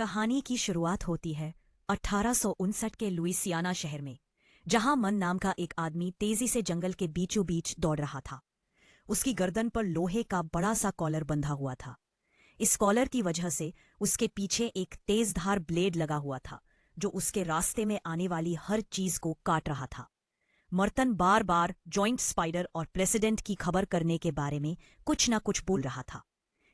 कहानी की शुरुआत होती है 1859 के लुइसियाना शहर में, जहां मन नाम का एक आदमी तेजी से जंगल के बीचों बीच दौड़ रहा था। उसकी गर्दन पर लोहे का बड़ा सा कॉलर बंधा हुआ था। इस कॉलर की वजह से उसके पीछे एक तेजधार ब्लेड लगा हुआ था, जो उसके रास्ते में आने वाली हर चीज को काट रहा था। मर्तन बार बार जॉइंट स्पाइडर और प्रेसिडेंट की खबर करने के बारे में कुछ न कुछ बोल रहा था,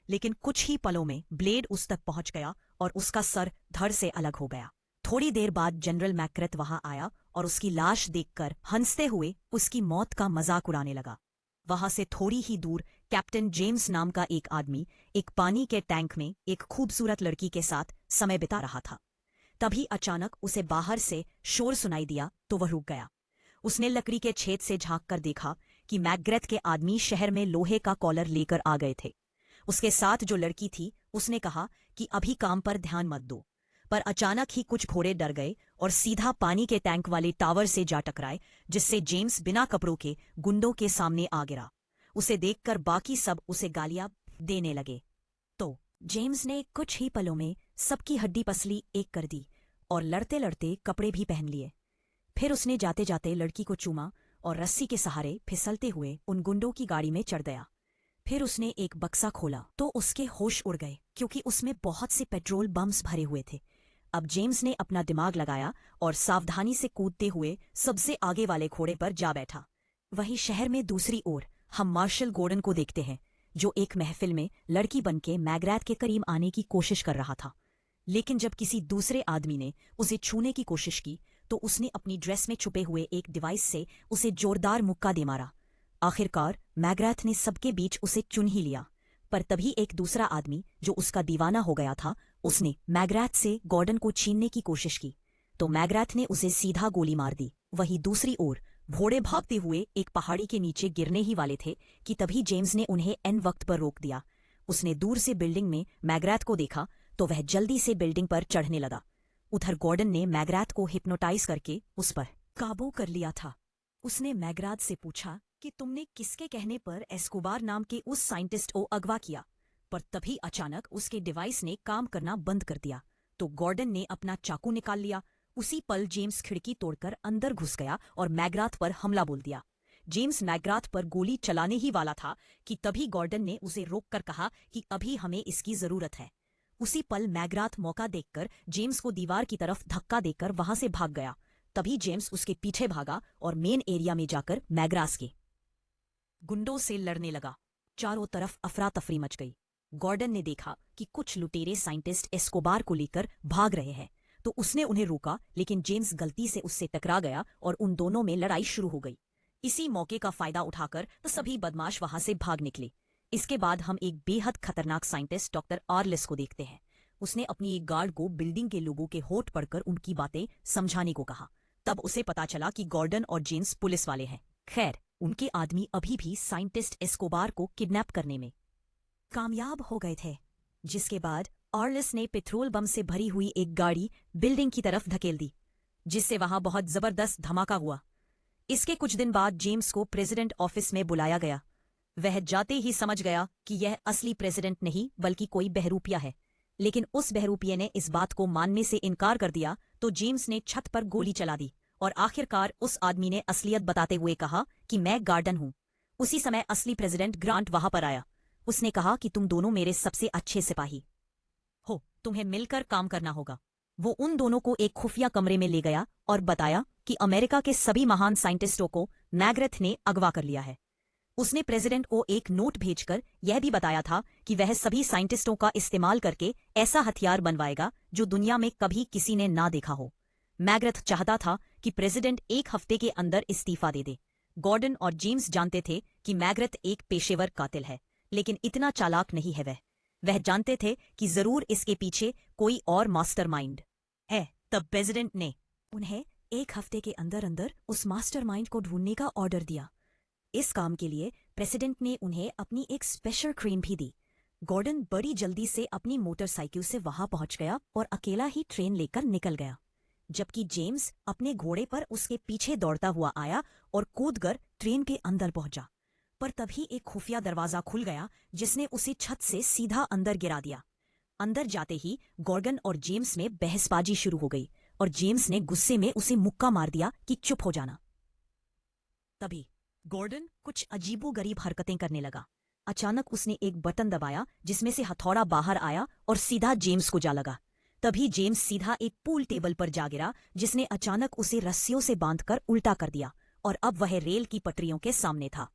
लेकिन कुछ ही पलों में ब्लेड उस तक पहुंच गया और उसका सर धड़ से अलग हो गया। थोड़ी देर बाद जनरल मैक्रेथ वहां आया और उसकी लाश देखकर हंसते हुए उसकी मौत का मजाक उड़ाने लगा। वहां से थोड़ी ही दूर कैप्टन जेम्स नाम का एक आदमी एक पानी के टैंक में एक खूबसूरत लड़की के साथ समय बिता रहा था। तभी अचानक उसे बाहर से शोर सुनाई दिया तो वह रुक गया। उसने लकड़ी के छेद से झांक कर देखा कि मैकग्रेथ के आदमी शहर में लोहे का कॉलर लेकर आ गए थे। उसके साथ जो लड़की थी उसने कहा कि अभी काम पर ध्यान मत दो, पर अचानक ही कुछ घोड़े डर गए और सीधा पानी के टैंक वाले टावर से जा टकराए, जिससे जेम्स बिना कपड़ों के गुंडों के सामने आ गिरा। उसे देखकर बाकी सब उसे गालियां देने लगे। तो जेम्स ने कुछ ही पलों में सबकी हड्डी पसली एक कर दी और लड़ते लड़ते कपड़े भी पहन लिए। फिर उसने जाते जाते लड़की को चूमा और रस्सी के सहारे फिसलते हुए उन गुंडों की गाड़ी में चढ़ गया। फिर उसने एक बक्सा खोला तो उसके होश उड़ गए, क्योंकि उसमें बहुत से पेट्रोल बम्स भरे हुए थे। अब जेम्स ने अपना दिमाग लगाया और सावधानी से कूदते हुए सबसे आगे वाले घोड़े पर जा बैठा। वहीं शहर में दूसरी ओर हम मार्शल गॉर्डन को देखते हैं, जो एक महफिल में लड़की बनके मैकग्रेथ के करीब आने की कोशिश कर रहा था। लेकिन जब किसी दूसरे आदमी ने उसे छूने की कोशिश की तो उसने अपनी ड्रेस में छुपे हुए एक डिवाइस से उसे जोरदार मुक्का दे मारा। आखिरकार मैकग्रेथ ने सबके बीच उसे चुन ही लिया। पर तभी एक दूसरा आदमी जो उसका दीवाना हो गया था, उसने मैकग्रेथ से गॉर्डन को छीनने की कोशिश की, तो मैकग्रेथ ने उसे सीधा गोली मार दी। वहीं दूसरी ओर घोड़े भागते हुए एक पहाड़ी के नीचे गिरने ही वाले थे कि तभी जेम्स ने उन्हें एन वक्त पर रोक दिया। उसने दूर से बिल्डिंग में मैकग्रेथ को देखा तो वह जल्दी से बिल्डिंग पर चढ़ने लगा। उधर गॉर्डन ने मैकग्रेथ को हिप्नोटाइज करके उस पर काबू कर लिया था। उसने मैकग्रेथ से पूछा कि तुमने किसके कहने पर एस्कोबार नाम के उस साइंटिस्ट को अगवा किया, पर तभी अचानक उसके डिवाइस ने काम करना बंद कर दिया। तो गॉर्डन ने अपना चाकू निकाल लिया। उसी पल जेम्स खिड़की तोड़कर अंदर घुस गया और मैकग्रेथ पर हमला बोल दिया। जेम्स मैकग्रेथ पर गोली चलाने ही वाला था कि तभी गॉर्डन ने उसे रोककर कहा कि अभी हमें इसकी जरूरत है। उसी पल मैकग्रेथ मौका देखकर जेम्स को दीवार की तरफ धक्का देकर वहां से भाग गया। तभी जेम्स उसके पीछे भागा और मेन एरिया में जाकर मैकग्रेथ के गुंडों से लड़ने लगा। चारों तरफ अफरा तफरी मच गई। गॉर्डन ने देखा कि कुछ लुटेरे साइंटिस्ट एस्कोबार को लेकर भाग रहे हैं, तो उसने उन्हें रोका, लेकिन जेम्स गलती से उससे टकरा गया और उन दोनों में लड़ाई शुरू हो गई। इसी मौके का फायदा उठाकर तो सभी बदमाश वहां से भाग निकले। इसके बाद हम एक बेहद खतरनाक साइंटिस्ट डॉक्टर आर्लिस को देखते हैं। उसने अपनी एक गार्ड को बिल्डिंग के लोगों के होठ पढ़कर उनकी बातें समझाने को कहा। तब उसे पता चला कि गॉर्डन और जेम्स पुलिस वाले हैं। खैर, उनके आदमी अभी भी साइंटिस्ट एस्कोबार को किडनैप करने में कामयाब हो गए थे, जिसके बाद आर्लिस ने पेट्रोल बम से भरी हुई एक गाड़ी बिल्डिंग की तरफ धकेल दी, जिससे वहां बहुत जबरदस्त धमाका हुआ। इसके कुछ दिन बाद जेम्स को प्रेसिडेंट ऑफिस में बुलाया गया। वह जाते ही समझ गया कि यह असली प्रेसिडेंट नहीं बल्कि कोई बहरूपिया है, लेकिन उस बहरूपिये ने इस बात को मानने से इनकार कर दिया। तो जेम्स ने छत पर गोली चला दी और आखिरकार उस आदमी ने असलियत बताते हुए कहा कि मैं गार्डन हूं। उसी समय असली प्रेसिडेंट ग्रांट वहां पर आया। उसने कहा कि तुम दोनों मेरे सबसे अच्छे सिपाही हो, तुम्हें मिलकर काम करना होगा। वो उन दोनों को एक खुफिया कमरे में ले गया और बताया कि अमेरिका के सभी महान साइंटिस्टों को मैकग्रेथ ने अगवा कर लिया है। उसने प्रेसिडेंट को एक नोट भेजकर यह भी बताया था कि वह सभी साइंटिस्टों का इस्तेमाल करके ऐसा हथियार बनवाएगा जो दुनिया में कभी किसी ने ना देखा हो। मैकग्रेथ चाहता था कि प्रेसिडेंट एक हफ्ते के अंदर इस्तीफा दे दे। गॉर्डन और जेम्स जानते थे कि मैकग्रेथ एक पेशेवर कातिल है, लेकिन इतना चालाक नहीं है। वह जानते थे कि जरूर इसके पीछे कोई और मास्टरमाइंड है। तब प्रेसिडेंट ने उन्हें एक हफ्ते के अंदर अंदर उस मास्टरमाइंड को ढूंढने का ऑर्डर दिया। इस काम के लिए प्रेसिडेंट ने उन्हें अपनी एक स्पेशल ट्रेन भी दी। गॉर्डन बड़ी जल्दी से अपनी मोटरसाइकिल से वहां पहुंच गया और अकेला ही ट्रेन लेकर निकल गया, जबकि जेम्स अपने घोड़े पर उसके पीछे दौड़ता हुआ आया और कूदकर ट्रेन के अंदर पहुंचा। पर तभी एक खुफिया दरवाजा खुल गया, जिसने उसे छत से सीधा अंदर गिरा दिया। अंदर जाते ही गॉर्डन और जेम्स में बहसबाजी शुरू हो गई और जेम्स ने गुस्से में उसे मुक्का मार दिया कि चुप हो जाना। तभी गॉर्डन कुछ अजीबोगरीब हरकतें करने लगा। अचानक उसने एक बटन दबाया जिसमें से हथौड़ा बाहर आया और सीधा जेम्स को जा लगा। तभी जेम्स सीधा एक पूल टेबल पर जा गिरा जिसने अचानक उसे रस्सियों से बांधकर उल्टा कर दिया और अब वह रेल की पटरियों के सामने था।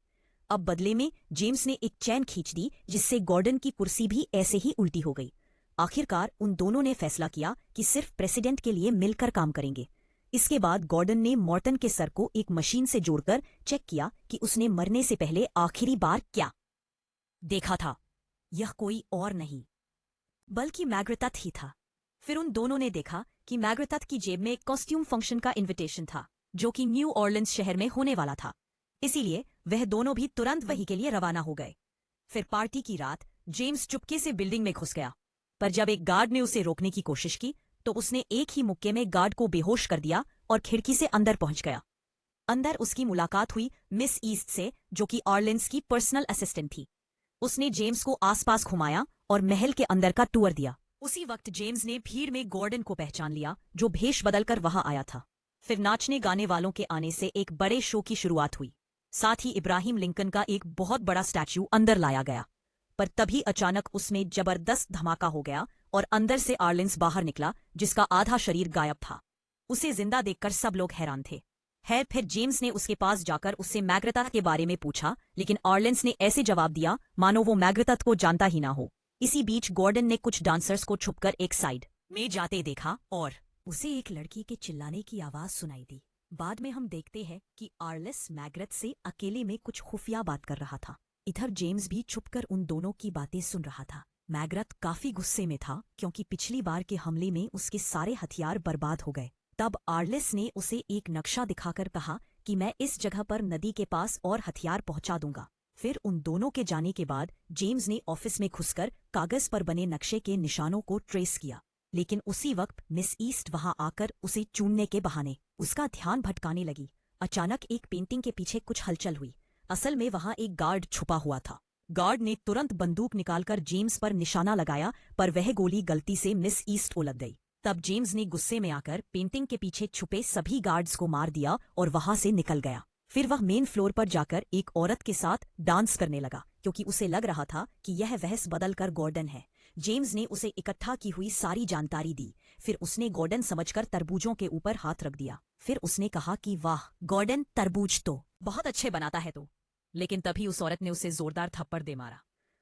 अब बदले में जेम्स ने एक चैन खींच दी जिससे गॉर्डन की कुर्सी भी ऐसे ही उल्टी हो गई। आखिरकार उन दोनों ने फैसला किया कि सिर्फ प्रेसिडेंट के लिए मिलकर काम करेंगे। इसके बाद गॉर्डन ने मॉर्टन के सर को एक मशीन से जोड़कर चेक किया कि उसने मरने से पहले आखिरी बार क्या देखा था। यह कोई और नहीं बल्कि मैग्रेटथ ही था। फिर उन दोनों ने देखा कि मैग्रेटथ की जेब में एक कॉस्ट्यूम फंक्शन का इनविटेशन था जो कि न्यू ऑर्लिन्स शहर में होने वाला था। इसीलिए वह दोनों भी तुरंत वही के लिए रवाना हो गए। फिर पार्टी की रात जेम्स चुपके से बिल्डिंग में घुस गया, पर जब एक गार्ड ने उसे रोकने की कोशिश की तो उसने एक ही मुक्के में गार्ड को बेहोश कर दिया और खिड़की से अंदर पहुंच गया। अंदर उसकी मुलाकात हुई मिस ईस्ट से जो कि ऑर्लिन्स की पर्सनल असिस्टेंट थी। उसने जेम्स को आसपास घुमाया और महल के अंदर का टूर दिया। उसी वक्त जेम्स ने भीड़ में गॉर्डन को पहचान लिया जो भेष बदलकर वहां आया था। फिर नाचने गाने वालों के आने से एक बड़े शो की शुरुआत हुई। साथ ही इब्राहिम लिंकन का एक बहुत बड़ा स्टैच्यू अंदर लाया गया, पर तभी अचानक उसमें जबरदस्त धमाका हो गया और अंदर से ऑर्लिन्स बाहर निकला जिसका आधा शरीर गायब था। उसे जिंदा देखकर सब लोग हैरान थे। फिर जेम्स ने उसके पास जाकर उससे मैग्रेटथ के बारे में पूछा, लेकिन ऑर्लिन्स ने ऐसे जवाब दिया मानो वो मैग्रेटथ को जानता ही ना हो। इसी बीच गॉर्डन ने कुछ डांसर्स को छुपकर एक साइड में जाते देखा और उसे एक लड़की के चिल्लाने की आवाज सुनाई दी। बाद में हम देखते हैं कि ऑर्लिस मैग्रेटथ से अकेले में कुछ खुफिया बात कर रहा था। इधर जेम्स भी छुपकर उन दोनों की बातें सुन रहा था। मैग्रेटथ काफी गुस्से में था क्योंकि पिछली बार के हमले में उसके सारे हथियार बर्बाद हो गए। तब ऑर्लिस ने उसे एक नक्शा दिखाकर कहा कि मैं इस जगह पर नदी के पास और हथियार पहुंचा दूंगा। फिर उन दोनों के जाने के बाद जेम्स ने ऑफिस में घुसकर कागज पर बने नक्शे के निशानों को ट्रेस किया, लेकिन उसी वक्त मिस ईस्ट वहां आकर उसे चूमने के बहाने उसका ध्यान भटकाने लगी। अचानक एक पेंटिंग के पीछे कुछ हलचल हुई। असल में वहां एक गार्ड छुपा हुआ था। गार्ड ने तुरंत बंदूक निकालकर जेम्स पर निशाना लगाया, पर वह गोली गलती से मिस ईस्ट को लग गई। तब जेम्स ने गुस्से में आकर पेंटिंग के पीछे छुपे सभी गार्ड्स को मार दिया और वहां से निकल गया। फिर वह मेन फ्लोर पर जाकर एक औरत के साथ डांस करने लगा क्योंकि उसे लग रहा था कि यह वहस बदलकर गॉर्डन है। जेम्स ने उसे इकट्ठा की हुई सारी जानकारी दी। फिर उसने गॉर्डन समझकर तरबूजों के ऊपर हाथ रख दिया। फिर उसने कहा कि वाह गॉर्डन, तरबूज तो बहुत अच्छे बनाता है तो। लेकिन तभी उस औरत ने उसे जोरदार थप्पड़ दे मारा।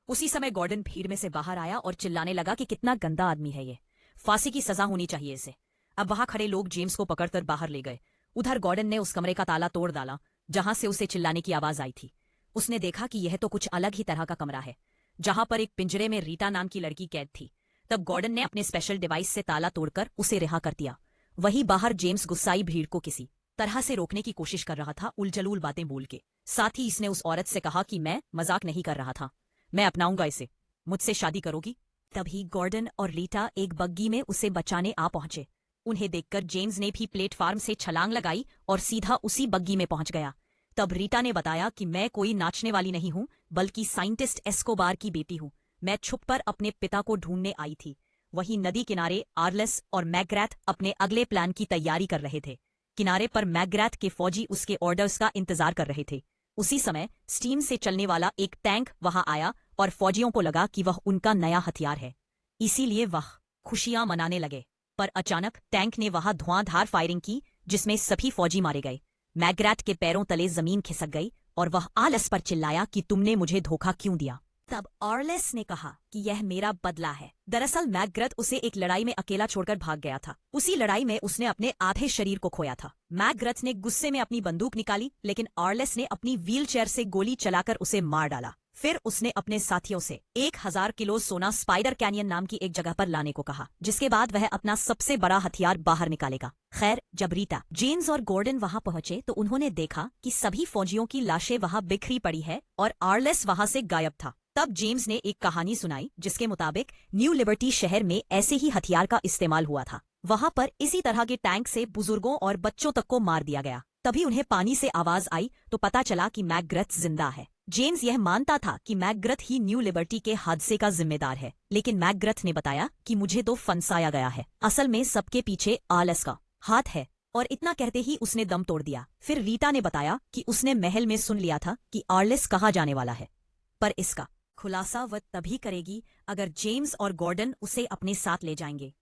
उसी समय गॉर्डन भीड़ में से बाहर आया और चिल्लाने लगा कि कितना गंदा आदमी है ये, फांसी की सजा होनी चाहिए इसे। अब वहां खड़े लोग जेम्स को पकड़कर बाहर ले गए। उधर गॉर्डन ने उस कमरे का ताला तोड़ डाला जहां से उसे चिल्लाने की आवाज आई थी। उसने देखा कि यह तो कुछ अलग ही तरह का कमरा है जहां पर एक पिंजरे में रीटा नाम की लड़की कैद थी। तब गॉर्डन ने अपने स्पेशल डिवाइस से ताला तोड़कर उसे रिहा कर दिया। वहीं बाहर जेम्स गुस्साई भीड़ को किसी तरह से रोकने की कोशिश कर रहा था, उलझलूल बातें बोल के। साथ ही इसने उस औरत से कहा कि मैं मजाक नहीं कर रहा था, मैं अपनाऊंगा इसे, मुझसे शादी करोगी? तभी गॉर्डन और रीटा एक बग्गी में उसे बचाने आ पहुंचे। उन्हें देखकर जेम्स ने भी प्लेटफार्म से छलांग लगाई और सीधा उसी बग्गी में पहुंच गया। तब रीटा ने बताया कि मैं कोई नाचने वाली नहीं हूं, बल्कि साइंटिस्ट एस्कोबार की बेटी हूं। मैं छुपकर अपने पिता को ढूंढने आई थी। वहीं नदी किनारे ऑर्लिस और मैग्रेथ अपने अगले प्लान की तैयारी कर रहे थे। किनारे पर मैग्रेथ के फौजी उसके ऑर्डर्स का इंतजार कर रहे थे। उसी समय स्टीम से चलने वाला एक टैंक वहां आया और फौजियों को लगा कि वह उनका नया हथियार है, इसीलिए वह खुशियां मनाने लगे। पर अचानक टैंक ने वहां धुआंधार फायरिंग की जिसमें सभी फौजी मारे गए। मैग्रेथ के पैरों तले जमीन खिसक गई और वह ऑर्लिस पर चिल्लाया कि तुमने मुझे धोखा क्यों दिया। तब ऑर्लिस ने कहा कि यह मेरा बदला है। दरअसल मैग्रेथ उसे एक लड़ाई में अकेला छोड़कर भाग गया था। उसी लड़ाई में उसने अपने आधे शरीर को खोया था। मैग्रेथ ने गुस्से में अपनी बंदूक निकाली, लेकिन ऑर्लिस ने अपनी व्हीलचेयर से गोली चलाकर उसे मार डाला। फिर उसने अपने साथियों से 1000 किलो सोना स्पाइडर कैनियन नाम की एक जगह पर लाने को कहा, जिसके बाद वह अपना सबसे बड़ा हथियार बाहर निकालेगा। खैर, जब रीटा, जेम्स और गॉर्डन वहां पहुंचे तो उन्होंने देखा कि सभी फौजियों की लाशें वहां बिखरी पड़ी है और ऑर्लिस वहां से गायब था। तब जेम्स ने एक कहानी सुनाई जिसके मुताबिक न्यू लिबर्टी शहर में ऐसे ही हथियार का इस्तेमाल हुआ था। वहां पर इसी तरह के टैंक से बुजुर्गों और बच्चों तक को मार दिया गया। तभी उन्हें पानी से आवाज आई तो पता चला कि मैग्रेथ जिंदा है। जेम्स यह मानता था कि मैकग्रथ ही न्यू लिबर्टी के हादसे का जिम्मेदार है, लेकिन मैकग्रथ ने बताया कि मुझे तो फंसाया गया है, असल में सबके पीछे आरलेस का हाथ है। और इतना कहते ही उसने दम तोड़ दिया। फिर रीटा ने बताया कि उसने महल में सुन लिया था कि आरलेस कहाँ जाने वाला है, पर इसका खुलासा वह तभी करेगी अगर जेम्स और गॉर्डन उसे अपने साथ ले जाएंगे।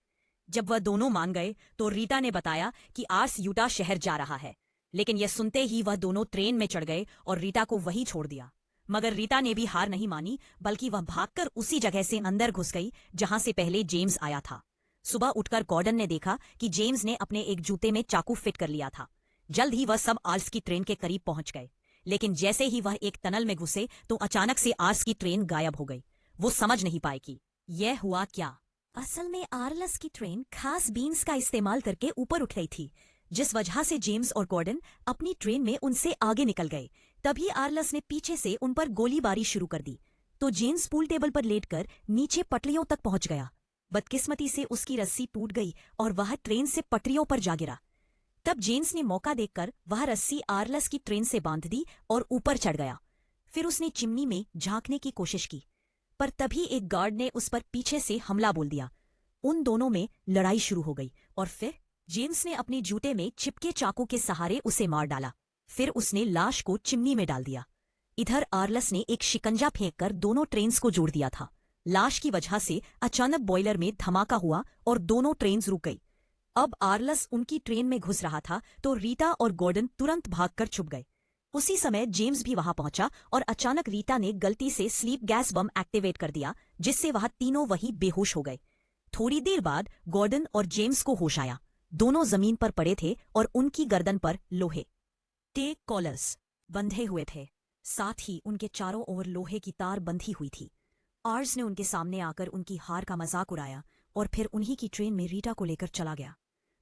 जब वह दोनों मान गए तो रीटा ने बताया कि आर्स यूटा शहर जा रहा है, लेकिन यह सुनते ही वह दोनों ट्रेन में चढ़ गए और रीटा को वहीं छोड़ दिया। मगर रीटा ने भी हार नहीं मानी, बल्कि वह भागकर उसी जगह से अंदर घुस गई जहां से पहले जेम्स आया था। सुबह उठकर गॉर्डन ने देखा कि जेम्स ने अपने एक जूते में चाकू फिट कर लिया था। जल्द ही वह सब आर्स की ट्रेन के करीब पहुंच गए, लेकिन जैसे ही वह एक टनल में घुसे तो अचानक से आर्स की ट्रेन गायब हो गई। वो समझ नहीं पाए कि यह हुआ क्या। असल में आरलस की ट्रेन खास बीन्स का इस्तेमाल करके ऊपर उठ रही थी, जिस वजह से जेम्स और गॉर्डन अपनी ट्रेन में उनसे आगे निकल गए। तभी आरलस ने पीछे से उन पर गोलीबारी शुरू कर दी, तो जेम्स पूल टेबल पर लेटकर नीचे पटरियों तक पहुंच गया। बदकिस्मती से उसकी रस्सी टूट गई और वह ट्रेन से पटरियों पर जा गिरा। तब जेम्स ने मौका देखकर वह रस्सी आरलस की ट्रेन से बांध दी और ऊपर चढ़ गया। फिर उसने चिमनी में झांकने की कोशिश की, पर तभी एक गार्ड ने उस पर पीछे से हमला बोल दिया। उन दोनों में लड़ाई शुरू हो गई और फिर जेम्स ने अपने जूते में चिपके चाकू के सहारे उसे मार डाला। फिर उसने लाश को चिमनी में डाल दिया। इधर आरलस ने एक शिकंजा फेंककर दोनों ट्रेन्स को जोड़ दिया था। लाश की वजह से अचानक बॉयलर में धमाका हुआ और दोनों ट्रेन्स रुक गई। अब आरलस उनकी ट्रेन में घुस रहा था तो रीटा और गॉर्डन तुरंत भागकर छुप गए। उसी समय जेम्स भी वहां पहुंचा और अचानक रीटा ने गलती से स्लीप गैस बम एक्टिवेट कर दिया, जिससे वह तीनों वहीं बेहोश हो गए। थोड़ी देर बाद गॉर्डन और जेम्स को होश आया। दोनों जमीन पर पड़े थे और उनकी गर्दन पर लोहे के कॉलर्स बंधे हुए थे, साथ ही उनके चारों ओर लोहे की तार बंधी हुई थी। आर्स ने उनके सामने आकर उनकी हार का मजाक उड़ाया और फिर उन्हीं की ट्रेन में रीटा को लेकर चला गया।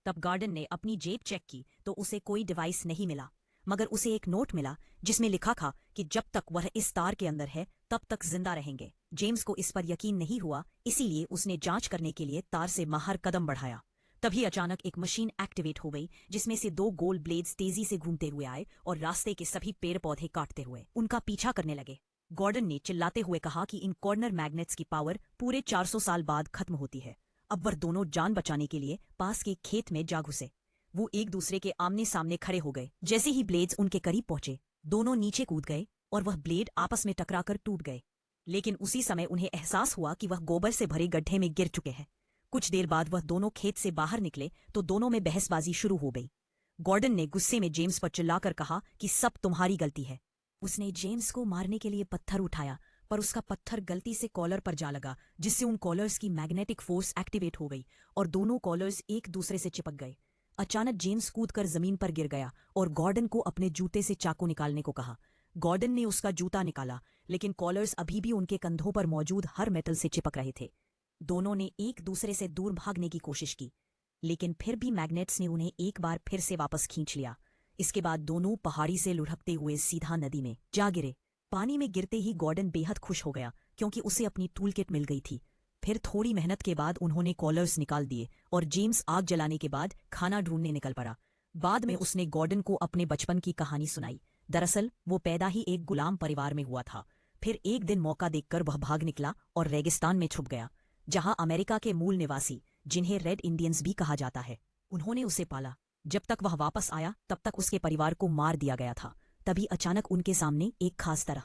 तब गॉर्डन ने अपनी जेब चेक की तो उसे कोई डिवाइस नहीं मिला, मगर उसे एक नोट मिला जिसमें लिखा था कि जब तक वह इस तार के अंदर है तब तक जिंदा रहेंगे। जेम्स को इस पर यकीन नहीं हुआ, इसीलिए उसने जांच करने के लिए तार से बाहर कदम बढ़ाया। तभी अचानक एक मशीन एक्टिवेट हो गई, जिसमें से 2 गोल ब्लेड्स तेजी से घूमते हुए आए और रास्ते के सभी पेड़ पौधे काटते हुए उनका पीछा करने लगे। गॉर्डन ने चिल्लाते हुए कहा कि इन कॉर्नर मैग्नेट्स की पावर पूरे 400 साल बाद खत्म होती है। अब वह दोनों जान बचाने के लिए पास के खेत में जा घुसे। वो एक दूसरे के आमने सामने खड़े हो गए। जैसे ही ब्लेड्स उनके करीब पहुंचे, दोनों नीचे कूद गए और वह ब्लेड आपस में टकराकर टूट गए। लेकिन उसी समय उन्हें एहसास हुआ कि वह गोबर से भरे गड्ढे में गिर चुके हैं। कुछ देर बाद वह दोनों खेत से बाहर निकले तो दोनों में बहसबाजी शुरू हो गई। गॉर्डन ने गुस्से में जेम्स पर चिल्लाकर कहा कि सब तुम्हारी गलती है। उसने जेम्स को मारने के लिए पत्थर उठाया, पर उसका पत्थर गलती से कॉलर पर जा लगा, जिससे उन कॉलर्स की मैग्नेटिक फोर्स एक्टिवेट हो गई और दोनों कॉलर्स एक दूसरे से चिपक गए। अचानक जेम्स कूदकर जमीन पर गिर गया और गॉर्डन को अपने जूते से चाकू निकालने को कहा। गॉर्डन ने उसका जूता निकाला, लेकिन कॉलर्स अभी भी उनके कंधों पर मौजूद हर मेटल से चिपक रहे थे। दोनों ने एक दूसरे से दूर भागने की कोशिश की, लेकिन फिर भी मैग्नेट्स ने उन्हें एक बार फिर से वापस खींच लिया। इसके बाद दोनों पहाड़ी से लुढ़कते हुए सीधा नदी में जा गिरे। पानी में गिरते ही गॉर्डन बेहद खुश हो गया, क्योंकि उसे अपनी टूल किट मिल गई थी। फिर थोड़ी मेहनत के बाद उन्होंने कॉलर्स निकाल दिए और जेम्स आग जलाने के बाद खाना ढूंढने निकल पड़ा। बाद में उसने गॉर्डन को अपने बचपन की कहानी सुनाई। दरअसल वो पैदा ही एक गुलाम परिवार में हुआ था। फिर एक दिन मौका देखकर वह भाग निकला और रेगिस्तान में छुप गया, जहां अमेरिका के मूल निवासी, जिन्हें रेड इंडियंस भी कहा जाता है, उन्होंने उसे पाला। जब तक वह वापस आया तब तक उसके परिवार को मार दिया गया था। तभी अचानक उनके सामने एक खास तरह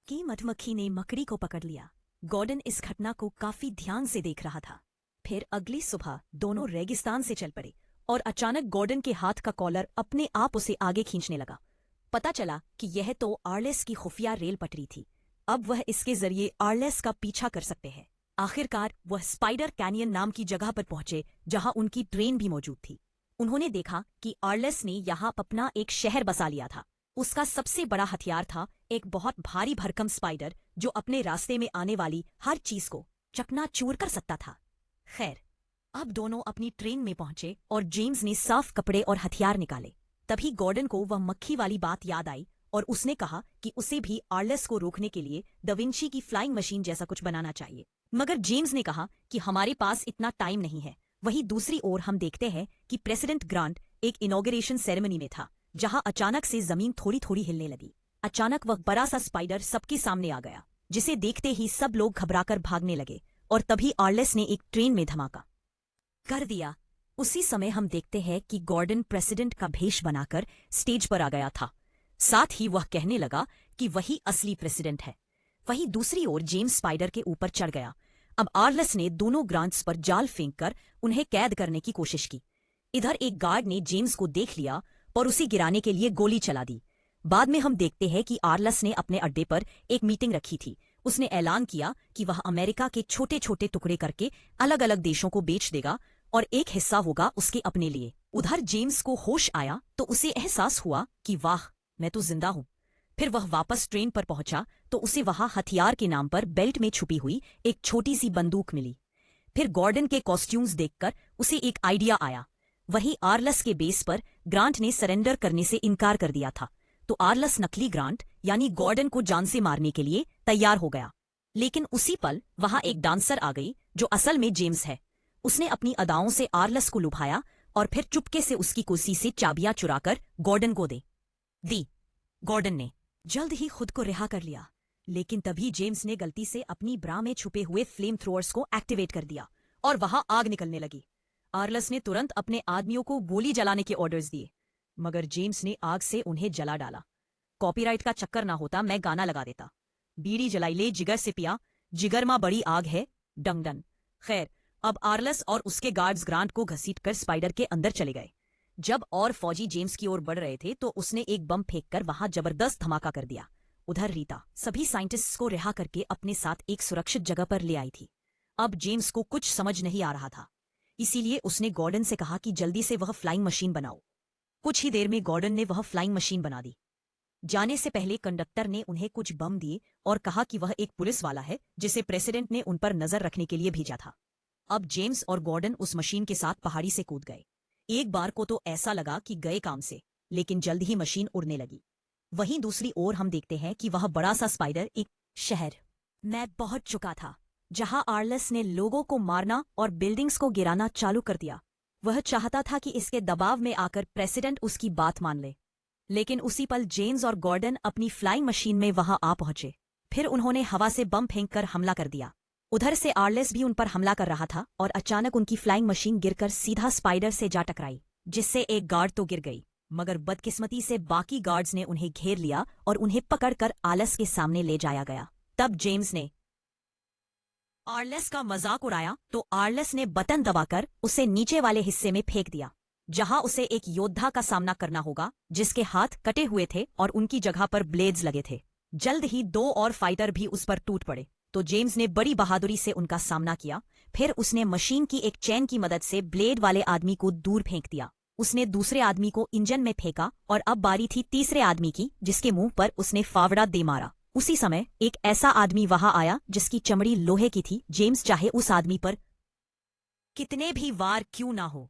की मधुमक्खी ने मकड़ी को पकड़ लिया। गॉर्डन इस घटना को काफी ध्यान से देख रहा था। फिर अगली सुबह दोनों रेगिस्तान से चल पड़े और अचानक गॉर्डन के हाथ का कॉलर अपने आप उसे आगे खींचने लगा। पता चला कि यह तो आर्लेस की खुफिया रेल पटरी थी। अब वह इसके जरिए आर्लेस का पीछा कर सकते हैं। आखिरकार वह स्पाइडर कैनियन नाम की जगह पर पहुंचे, जहां उनकी ट्रेन भी मौजूद थी। उन्होंने देखा कि आर्लेस ने यहाँ अपना एक शहर बसा लिया था। उसका सबसे बड़ा हथियार था एक बहुत भारी भरकम स्पाइडर, जो अपने रास्ते में आने वाली हर चीज को चकनाचूर कर सकता था। खैर, अब दोनों अपनी ट्रेन में पहुंचे और जेम्स ने साफ कपड़े और हथियार निकाले। तभी गॉर्डन को वह मक्खी वाली बात याद आई और उसने कहा कि उसे भी आर्लेस को रोकने के लिए दा विंची की फ्लाइंग मशीन जैसा कुछ बनाना चाहिए। मगर जेम्स ने कहा कि हमारे पास इतना टाइम नहीं है। वहीं दूसरी ओर हम देखते हैं कि प्रेसिडेंट ग्रांट एक इनॉग्रेशन सेरेमनी में था, जहां अचानक से जमीन थोड़ी थोड़ी हिलने लगी। अचानक वह बड़ा सा स्पाइडर सबके सामने आ गया, जिसे देखते ही सब लोग घबराकर भागने लगे और तभी आर्लेस ने एक ट्रेन में धमाका कर दिया। उसी समय हम देखते हैं कि गॉर्डन प्रेसिडेंट का भेष बनाकर स्टेज पर आ गया था। साथ ही वह कहने लगा कि वही असली प्रेसिडेंट है। वहीं दूसरी ओर जेम्स स्पाइडर के ऊपर चढ़ गया। अब आर्लेस ने दोनों ग्रांट्स पर जाल फेंककर उन्हें कैद करने की कोशिश की। इधर एक गार्ड ने जेम्स को देख लिया और उसे गिराने के लिए गोली चला दी। बाद में हम देखते हैं कि आर्लेस ने अपने अड्डे पर एक मीटिंग रखी थी। उसने ऐलान किया कि वह अमेरिका के छोटे छोटे टुकड़े करके अलग अलग देशों को बेच देगा और एक हिस्सा होगा उसके अपने लिए। उधर जेम्स को होश आया तो उसे एहसास हुआ कि वाह, मैं तो जिंदा हूं। फिर वह वापस ट्रेन पर पहुंचा तो उसे वहां हथियार के नाम पर बेल्ट में छुपी हुई एक छोटी सी बंदूक मिली। फिर गॉर्डन के कॉस्ट्यूम्स देखकर उसे एक आइडिया आया। वहीं आर्लेस के बेस पर ग्रांट ने सरेंडर करने से इनकार कर दिया था, तो आर्लेस नकली ग्रांट यानी गॉर्डन को जान से मारने के लिए तैयार हो गया। लेकिन उसी पल वहां एक डांसर आ गई जो असल में जेम्स है। उसने अपनी अदाओं से आर्लेस को लुभाया और फिर चुपके से उसकी कुर्सी से चाबियां चुराकर गॉर्डन को दी। गॉर्डन ने जल्द ही खुद को रिहा कर लिया, लेकिन तभी जेम्स ने गलती से अपनी ब्रा में छुपे हुए फ्लेम थ्रोअर्स को एक्टिवेट कर दिया और वहां आग निकलने लगी। आर्लेस ने तुरंत अपने आदमियों को गोली जलाने के ऑर्डर्स दिए, मगर जेम्स ने आग से उन्हें जला डाला। कॉपीराइट का चक्कर ना होता मैं गाना लगा देता। बीड़ी जलाई ले जिगर से पिया, जिगर मां बड़ी आग है, डंग डंग। खैर, अब आर्लेस और उसके गार्ड्स ग्रांट को घसीटकर स्पाइडर के अंदर चले गए। जब और फौजी जेम्स की ओर बढ़ रहे थे तो उसने एक बम फेंककर वहां जबरदस्त धमाका कर दिया। उधर रीता सभी साइंटिस्ट्स को रिहा करके अपने साथ एक सुरक्षित जगह पर ले आई थी। अब जेम्स को कुछ समझ नहीं आ रहा था, इसीलिए उसने गॉर्डन से कहा कि जल्दी से वह फ्लाइंग मशीन बनाओ। कुछ ही देर में गॉर्डन ने वह फ्लाइंग मशीन बना दी। जाने से पहले कंडक्टर ने उन्हें कुछ बम दिए और कहा कि वह एक पुलिस वाला है जिसे प्रेसिडेंट ने उन पर नजर रखने के लिए भेजा था। अब जेम्स और गॉर्डन उस मशीन के साथ पहाड़ी से कूद गए। एक बार को तो ऐसा लगा कि गए काम से, लेकिन जल्द ही मशीन उड़ने लगी। वहीं दूसरी ओर हम देखते हैं कि वह बड़ा सा स्पाइडर एक शहर में पहुंच चुका था, जहां आर्लेस ने लोगों को मारना और बिल्डिंग्स को गिराना चालू कर दिया। वह चाहता था कि इसके दबाव में आकर प्रेसिडेंट उसकी बात मान ले, लेकिन उसी पल जेम्स और गॉर्डन अपनी फ्लाइंग मशीन में वहां आ पहुंचे। फिर उन्होंने हवा से बम फेंककर हमला कर दिया। उधर से आर्लेस भी उन पर हमला कर रहा था और अचानक उनकी फ्लाइंग मशीन गिरकर सीधा स्पाइडर से जा टकराई, जिससे एक गार्ड तो गिर गई, मगर बदकिस्मती से बाकी गार्ड्स ने उन्हें घेर लिया और उन्हें पकड़कर आर्लेस के सामने ले जाया गया। तब जेम्स ने आर्लेस का मजाक उड़ाया तो आर्लेस ने बटन दबाकर उसे नीचे वाले हिस्से में फेंक दिया, जहां उसे एक योद्धा का सामना करना होगा जिसके हाथ कटे हुए थे और उनकी जगह पर ब्लेड्स लगे थे। जल्द ही 2 और फाइटर भी उस पर टूट पड़े, तो जेम्स ने बड़ी बहादुरी से उनका सामना किया। फिर उसने मशीन की एक चैन की मदद से ब्लेड वाले आदमी को दूर फेंक दिया। उसने दूसरे आदमी को इंजन में फेंका और अब बारी थी तीसरे आदमी की, जिसके मुंह पर उसने फावड़ा दे मारा। उसी समय एक ऐसा आदमी वहां आया जिसकी चमड़ी लोहे की थी। जेम्स चाहे उस आदमी पर कितने भी वार क्यों ना हो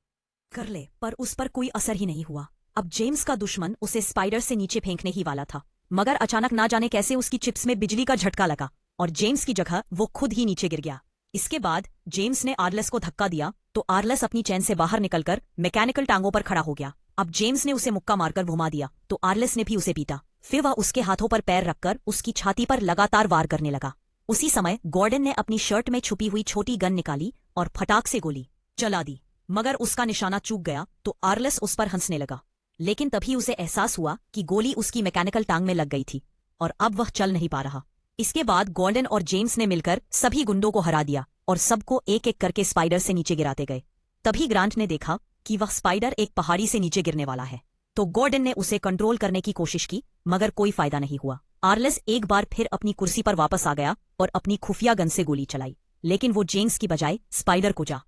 कर ले, पर उस पर कोई असर ही नहीं हुआ। अब जेम्स का दुश्मन उसे स्पाइडर से नीचे फेंकने ही वाला था, मगर अचानक ना जाने कैसे उसकी चिप्स में बिजली का झटका लगा और जेम्स की जगह वो खुद ही नीचे गिर गया। इसके बाद जेम्स ने आर्लेस को धक्का दिया तो आर्लेस अपनी चैन से बाहर निकलकर मैकेनिकल टांगों पर खड़ा हो गया। अब जेम्स ने उसे मुक्का मारकर घुमा दिया तो आर्लेस ने भी उसे पीटा। फिर वह उसके हाथों पर पैर रखकर उसकी छाती पर लगातार वार करने लगा। उसी समय गॉर्डन ने अपनी शर्ट में छुपी हुई छोटी गन निकाली और फटाक से गोली चला दी, मगर उसका निशाना चूक गया तो आर्लेस उस पर हंसने लगा। लेकिन तभी उसे एहसास हुआ कि गोली उसकी मैकेनिकल टांग में लग गई थी और अब वह चल नहीं पा रहा। इसके बाद गॉर्डन और जेम्स ने मिलकर सभी गुंडों को हरा दिया और सबको एक एक करके स्पाइडर से नीचे गिराते गए। तभी ग्रांट ने देखा कि वह स्पाइडर एक पहाड़ी से नीचे गिरने वाला है, तो गॉर्डन ने उसे कंट्रोल करने की कोशिश की, मगर कोई फायदा नहीं हुआ। आर्लेस एक बार फिर अपनी कुर्सी पर वापस आ गया और अपनी खुफिया गन से गोली चलाई, लेकिन वो जेम्स की बजाय स्पाइडर को जा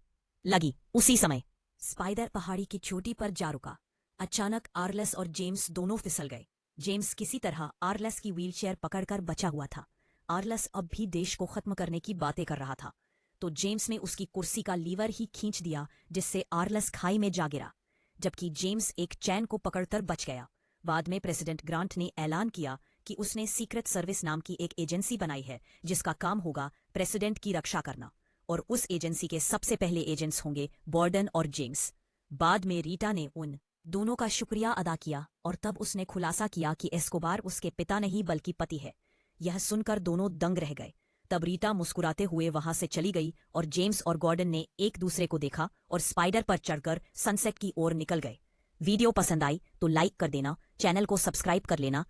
लगी। उसी समय स्पाइडर पहाड़ी की चोटी पर जा रुका। अचानक आर्लेस और जेम्स दोनों फिसल गए। जेम्स किसी तरह आर्लेस की व्हीलचेयर पकड़कर बचा हुआ था। आर्लेस अब भी देश को खत्म करने की बातें कर रहा था, तो जेम्स ने उसकी कुर्सी का लीवर ही खींच दिया, जिससे आर्लेस खाई में जा गिरा, जबकि जेम्स एक चैन को पकड़कर बच गया। बाद में प्रेसिडेंट ग्रांट ने ऐलान किया कि उसने सीक्रेट सर्विस नाम की एक एजेंसी बनाई है जिसका काम होगा प्रेसिडेंट की रक्षा करना, और उस एजेंसी के सबसे पहले एजेंट्स होंगे गॉर्डन और जेम्स। बाद में रीटा ने उन दोनों का शुक्रिया अदा किया और तब उसने खुलासा किया कि एस्कोबार उसके पिता नहीं बल्कि पति है। यह सुनकर दोनों दंग रह गए। तब रीटा मुस्कुराते हुए वहां से चली गई और जेम्स और गॉर्डन ने एक दूसरे को देखा और स्पाइडर पर चढ़कर सनसेट की ओर निकल गए। वीडियो पसंद आई तो लाइक कर देना, चैनल को सब्सक्राइब कर लेना।